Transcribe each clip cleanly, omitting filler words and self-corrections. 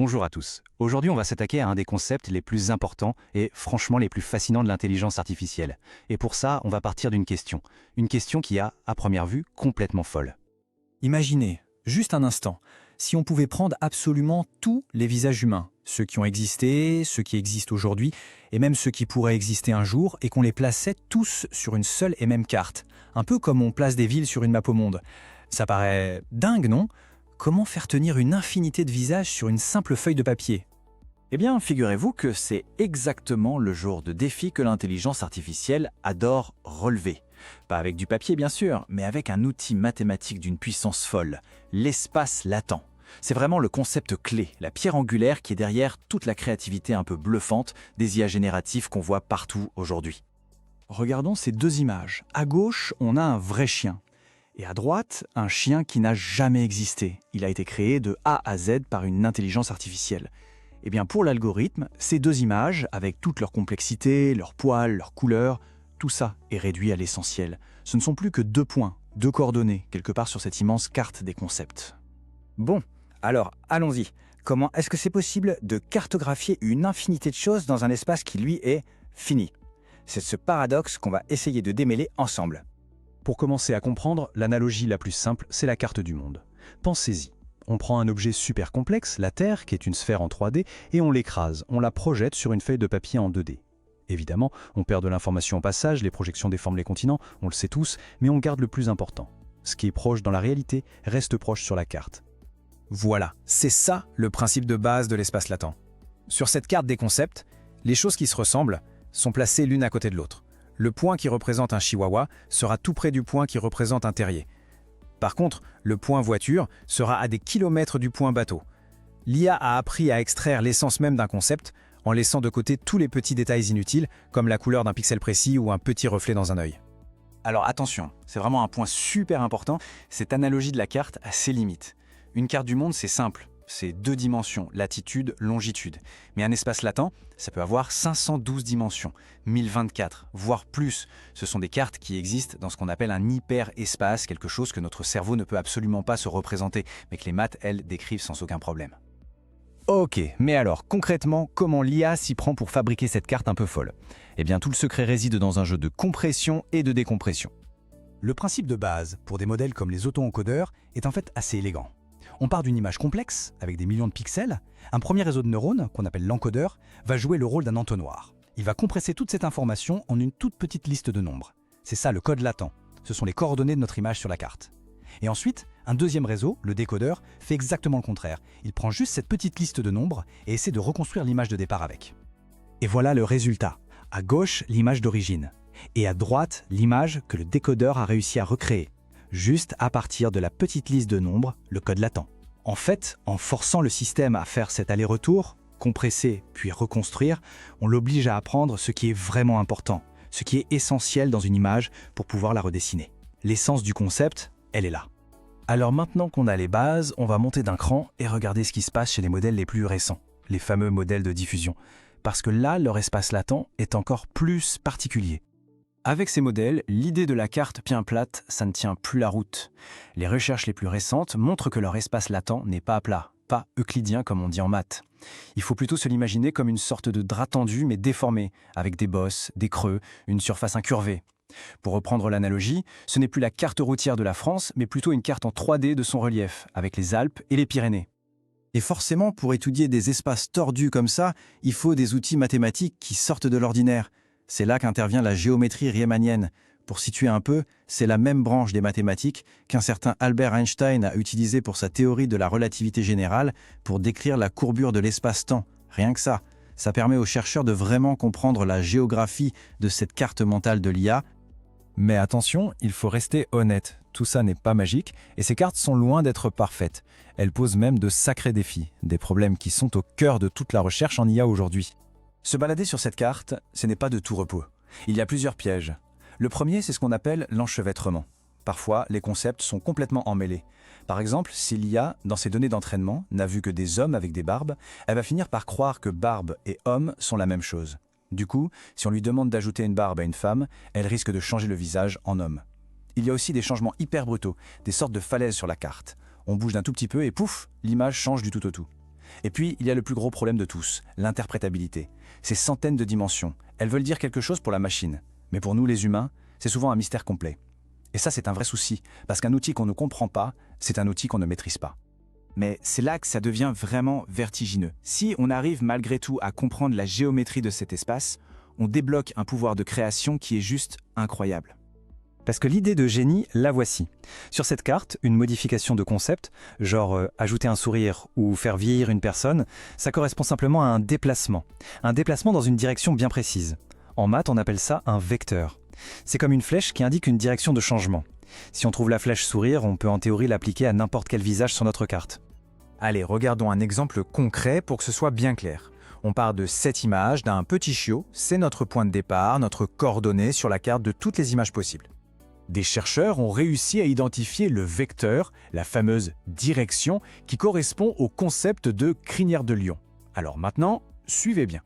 Bonjour à tous. Aujourd'hui, on va s'attaquer à un des concepts les plus importants et franchement les plus fascinants de l'intelligence artificielle. Et pour ça, on va partir d'une question. Une question qui a, à première vue, complètement folle. Imaginez, juste un instant, si on pouvait prendre absolument tous les visages humains, ceux qui ont existé, ceux qui existent aujourd'hui, et même ceux qui pourraient exister un jour, et qu'on les plaçait tous sur une seule et même carte, un peu comme on place des villes sur une map au monde. Ça paraît dingue, non ? Comment faire tenir une infinité de visages sur une simple feuille de papier ? Eh bien, figurez-vous que c'est exactement le genre de défi que l'intelligence artificielle adore relever. Pas avec du papier bien sûr, mais avec un outil mathématique d'une puissance folle, l'espace latent. C'est vraiment le concept clé, la pierre angulaire qui est derrière toute la créativité un peu bluffante des IA génératifs qu'on voit partout aujourd'hui. Regardons ces deux images. À gauche, on a un vrai chien. Et à droite, un chien qui n'a jamais existé. Il a été créé de A à Z par une intelligence artificielle. Eh bien, pour l'algorithme, ces deux images, avec toute leur complexité, leurs poils, leurs couleurs, tout ça est réduit à l'essentiel. Ce ne sont plus que deux points, deux coordonnées, quelque part sur cette immense carte des concepts. Bon, alors allons-y. Comment est-ce que c'est possible de cartographier une infinité de choses dans un espace qui, lui, est fini ? C'est ce paradoxe qu'on va essayer de démêler ensemble. Pour commencer à comprendre, l'analogie la plus simple, c'est la carte du monde. Pensez-y. On prend un objet super complexe, la Terre, qui est une sphère en 3D, et on l'écrase, on la projette sur une feuille de papier en 2D. Évidemment, on perd de l'information au passage, les projections déforment les continents, on le sait tous, mais on garde le plus important. Ce qui est proche dans la réalité reste proche sur la carte. Voilà, c'est ça le principe de base de l'espace latent. Sur cette carte des concepts, les choses qui se ressemblent sont placées l'une à côté de l'autre. Le point qui représente un chihuahua sera tout près du point qui représente un terrier. Par contre, le point voiture sera à des kilomètres du point bateau. L'IA a appris à extraire l'essence même d'un concept en laissant de côté tous les petits détails inutiles, comme la couleur d'un pixel précis ou un petit reflet dans un œil. Alors attention, c'est vraiment un point super important, cette analogie de la carte a ses limites. Une carte du monde, c'est simple. C'est deux dimensions, latitude, longitude. Mais un espace latent, ça peut avoir 512 dimensions, 1024, voire plus. Ce sont des cartes qui existent dans ce qu'on appelle un hyperespace, quelque chose que notre cerveau ne peut absolument pas se représenter, mais que les maths, elles, décrivent sans aucun problème. Ok, mais alors, concrètement, comment l'IA s'y prend pour fabriquer cette carte un peu folle ? Eh bien, tout le secret réside dans un jeu de compression et de décompression. Le principe de base, pour des modèles comme les auto-encodeurs, est en fait assez élégant. On part d'une image complexe, avec des millions de pixels. Un premier réseau de neurones, qu'on appelle l'encodeur, va jouer le rôle d'un entonnoir. Il va compresser toute cette information en une toute petite liste de nombres. C'est ça le code latent. Ce sont les coordonnées de notre image sur la carte. Et ensuite, un deuxième réseau, le décodeur, fait exactement le contraire. Il prend juste cette petite liste de nombres et essaie de reconstruire l'image de départ avec. Et voilà le résultat. À gauche, l'image d'origine. Et à droite, l'image que le décodeur a réussi à recréer. Juste à partir de la petite liste de nombres, le code latent. En fait, en forçant le système à faire cet aller-retour, compresser puis reconstruire, on l'oblige à apprendre ce qui est vraiment important, ce qui est essentiel dans une image pour pouvoir la redessiner. L'essence du concept, elle est là. Alors maintenant qu'on a les bases, on va monter d'un cran et regarder ce qui se passe chez les modèles les plus récents, les fameux modèles de diffusion. Parce que là, leur espace latent est encore plus particulier. Avec ces modèles, l'idée de la carte bien plate, ça ne tient plus la route. Les recherches les plus récentes montrent que leur espace latent n'est pas plat, pas euclidien comme on dit en maths. Il faut plutôt se l'imaginer comme une sorte de drap tendu mais déformé, avec des bosses, des creux, une surface incurvée. Pour reprendre l'analogie, ce n'est plus la carte routière de la France, mais plutôt une carte en 3D de son relief, avec les Alpes et les Pyrénées. Et forcément, pour étudier des espaces tordus comme ça, il faut des outils mathématiques qui sortent de l'ordinaire. C'est là qu'intervient la géométrie riemannienne. Pour situer un peu, c'est la même branche des mathématiques qu'un certain Albert Einstein a utilisé pour sa théorie de la relativité générale pour décrire la courbure de l'espace-temps. Rien que ça. Ça permet aux chercheurs de vraiment comprendre la géographie de cette carte mentale de l'IA. Mais attention, il faut rester honnête. Tout ça n'est pas magique et ces cartes sont loin d'être parfaites. Elles posent même de sacrés défis, des problèmes qui sont au cœur de toute la recherche en IA aujourd'hui. Se balader sur cette carte, ce n'est pas de tout repos. Il y a plusieurs pièges. Le premier, c'est ce qu'on appelle l'enchevêtrement. Parfois, les concepts sont complètement emmêlés. Par exemple, si l'IA, dans ses données d'entraînement, n'a vu que des hommes avec des barbes, elle va finir par croire que barbe et homme sont la même chose. Du coup, si on lui demande d'ajouter une barbe à une femme, elle risque de changer le visage en homme. Il y a aussi des changements hyper brutaux, des sortes de falaises sur la carte. On bouge d'un tout petit peu et pouf, l'image change du tout au tout. Et puis, il y a le plus gros problème de tous, l'interprétabilité. Ces centaines de dimensions, elles veulent dire quelque chose pour la machine. Mais pour nous, les humains, c'est souvent un mystère complet. Et ça, c'est un vrai souci, parce qu'un outil qu'on ne comprend pas, c'est un outil qu'on ne maîtrise pas. Mais c'est là que ça devient vraiment vertigineux. Si on arrive malgré tout à comprendre la géométrie de cet espace, on débloque un pouvoir de création qui est juste incroyable. Parce que l'idée de génie, la voici. Sur cette carte, une modification de concept, genre ajouter un sourire ou faire vieillir une personne, ça correspond simplement à un déplacement. Un déplacement dans une direction bien précise. En maths, on appelle ça un vecteur. C'est comme une flèche qui indique une direction de changement. Si on trouve la flèche sourire, on peut en théorie l'appliquer à n'importe quel visage sur notre carte. Allez, regardons un exemple concret pour que ce soit bien clair. On part de cette image d'un petit chiot, c'est notre point de départ, notre coordonnée sur la carte de toutes les images possibles. Des chercheurs ont réussi à identifier le vecteur, la fameuse direction, qui correspond au concept de crinière de lion. Alors maintenant, suivez bien.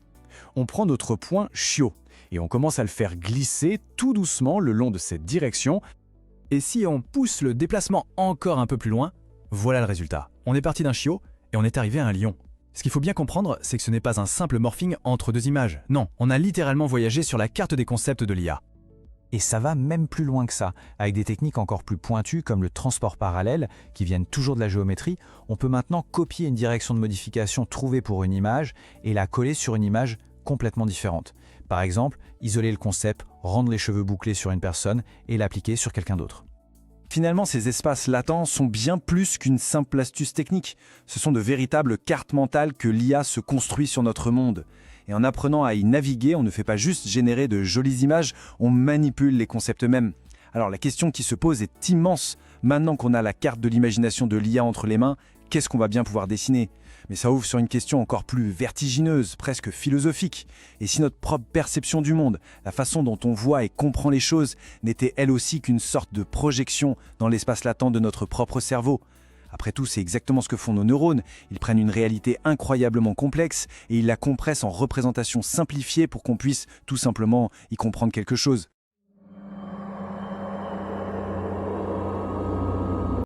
On prend notre point chiot et on commence à le faire glisser tout doucement le long de cette direction. Et si on pousse le déplacement encore un peu plus loin, voilà le résultat. On est parti d'un chiot et on est arrivé à un lion. Ce qu'il faut bien comprendre, c'est que ce n'est pas un simple morphing entre deux images. Non, on a littéralement voyagé sur la carte des concepts de l'IA. Et ça va même plus loin que ça. Avec des techniques encore plus pointues comme le transport parallèle, qui viennent toujours de la géométrie, on peut maintenant copier une direction de modification trouvée pour une image et la coller sur une image complètement différente. Par exemple, isoler le concept, rendre les cheveux bouclés sur une personne et l'appliquer sur quelqu'un d'autre. Finalement, ces espaces latents sont bien plus qu'une simple astuce technique. Ce sont de véritables cartes mentales que l'IA se construit sur notre monde. Et en apprenant à y naviguer, on ne fait pas juste générer de jolies images, on manipule les concepts mêmes. Alors la question qui se pose est immense. Maintenant qu'on a la carte de l'imagination de l'IA entre les mains, qu'est-ce qu'on va bien pouvoir dessiner ? Mais ça ouvre sur une question encore plus vertigineuse, presque philosophique. Et si notre propre perception du monde, la façon dont on voit et comprend les choses, n'était elle aussi qu'une sorte de projection dans l'espace latent de notre propre cerveau ? Après tout, c'est exactement ce que font nos neurones. Ils prennent une réalité incroyablement complexe et ils la compressent en représentations simplifiées pour qu'on puisse tout simplement y comprendre quelque chose.